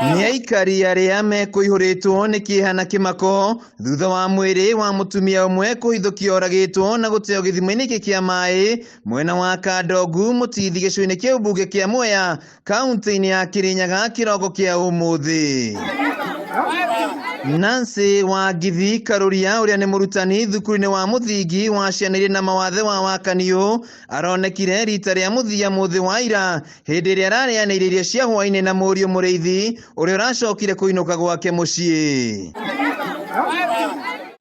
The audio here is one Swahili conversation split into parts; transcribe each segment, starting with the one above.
Nĩ aikari arĩa mekũihũrĩtwo nĩ kĩeha na kĩmako thutha wa mwĩrĩ wa mũtumia ũmwe kũhithũkio oragĩtwo na gũteo gĩthima-inĩ gĩkĩ kĩa maĩ mwena wa Kandongu Mũtithi gĩcũa-inĩ kĩa ũmbunge kĩa Mwea kaunti-inĩ ya Kĩrĩnyaga kĩroko kĩa ũmũthĩ. Nancy Wangithi Karuria ũrĩa nĩ mũrutani thukuru-inĩ wa mũthingi wa ciana irĩ na mawathe wa Wakaniũ aronekire rita rĩa mũthia mũthĩ wa ira hĩndĩ ĩrĩa ararĩanĩire irio cia hwaĩ-inĩ na mũriũ Mũrĩithi ũrĩa ũracokire kũinũka gwake mũciĩ.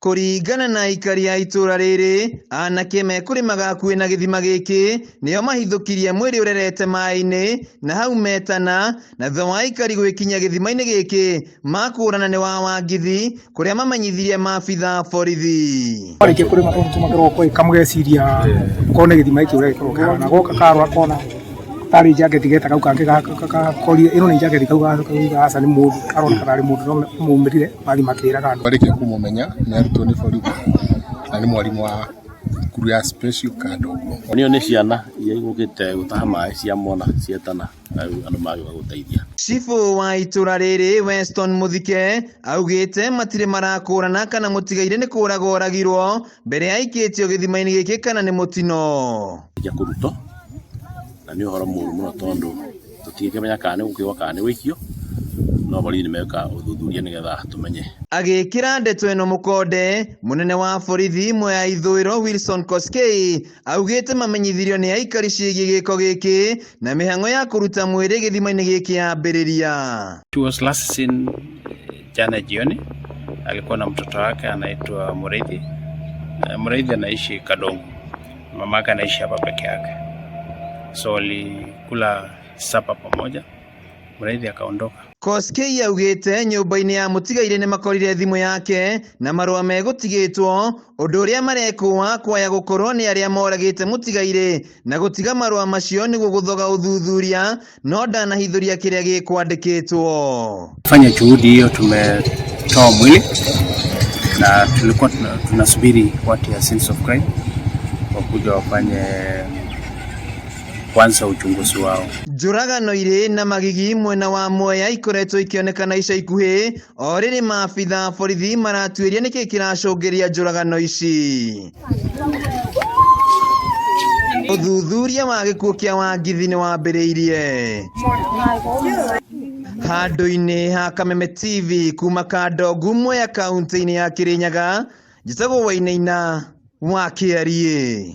Kũringana na aikari a itũra rĩrĩ, anake mekũrĩmaga hakuhĩ na gĩthima gĩkĩ nĩo mahithũkirie mwĩrĩ ũrerete maĩ-inĩ na hau metana, na thutha wa aikari gwĩkinyia gĩthima-inĩ gĩkĩ makũrana nĩ wa Wangithi kũrĩa mamenyithirie maabitha borithi. Warĩkia kũrĩma tũmagĩrwo kamũgeciria kone gĩthima gĩkĩ ũrĩa gĩkorwo kĩhana goka karwa kona tarĩ jaketi geta kau kangĩ gakoria ĩno nĩ jaketi kau gaca nĩ mũndũ karoneka tarĩ mũndũ mũmĩrire bali makĩraga andũ. Warĩkia kũmũmenya nĩ arutwo nĩ borithi na nĩ mwarimũ wa thukuru ya special Kandongu. Nĩo nĩ ciana iria igũkĩte gũtaha maĩ cia mona cietana andũ magĩũka gũteithia. Cibu wa itũra rĩrĩ Weston Mũthike augĩte matirĩ marakũrana kana mũtigaire nĩ kũragwo oragirwo mbere ya aikĩtio gĩthima-inĩ gĩkĩ kana nĩ mũtino. Kũrutwo na nĩ ũhoro mũru mũno tondũ tũtingĩkĩmenya kana nĩ gũkĩgwa kana nĩ gũikio, no borithi nĩ meka ũthuthuria nĩgetha tũmenye. Agĩkĩra ndeto ĩno mũkonde, mũnene wa borithi Mwea Ithũĩro Wilson Koskei augĩte mamenyithirio nĩ aikari ciĩgiĩ gĩko gĩkĩ na mĩhang'o ya kũruta mwĩrĩ gĩthima-inĩ gĩkĩ yambĩrĩria. She was last seen jana jioni, alikuwa na mtoto wake anaitwa Mũrĩithi. Mũrĩithi anaishi Kandongu, mamake anaishi hapa peke yake. So walikula sapa pamoja, Mũrĩithi akaondoka. Koskei augĩte nyũmba-inĩ ya mũtigaire nĩ makorire thimũ yake na marũa megũtigĩtwo, ũndũ ũrĩa marekũa kwaya gũkorwo nĩ arĩa moragĩte mũtigaire na gũtiga marũa macio nĩguo gũthoga ũthuthuria, no ndanahithũria kĩrĩa gĩkwandĩkĩtwo. Fanya juhudi hiyo, tumetoa mwili na tulikuwa tunasubiri watu ya scenes of crime wakuja wafanye kwanza uchunguzi wao. Njũragano irĩ na magigi mwena wa Mwea ikoretwo ikĩonekana ica ikuhĩ o rĩrĩ maabitha borithi maratuĩria nĩkĩ kĩracũngĩria njũragano ici. Ũthuthuria wa gĩkuũ kĩa Wangithi nĩ wambĩrĩirie. Handũ-inĩ ha Kameme TV kuma Kandongu Mwea kaunti-inĩ ya Kĩrĩnyaga, njĩtagwo Wainaina wa Kĩarie.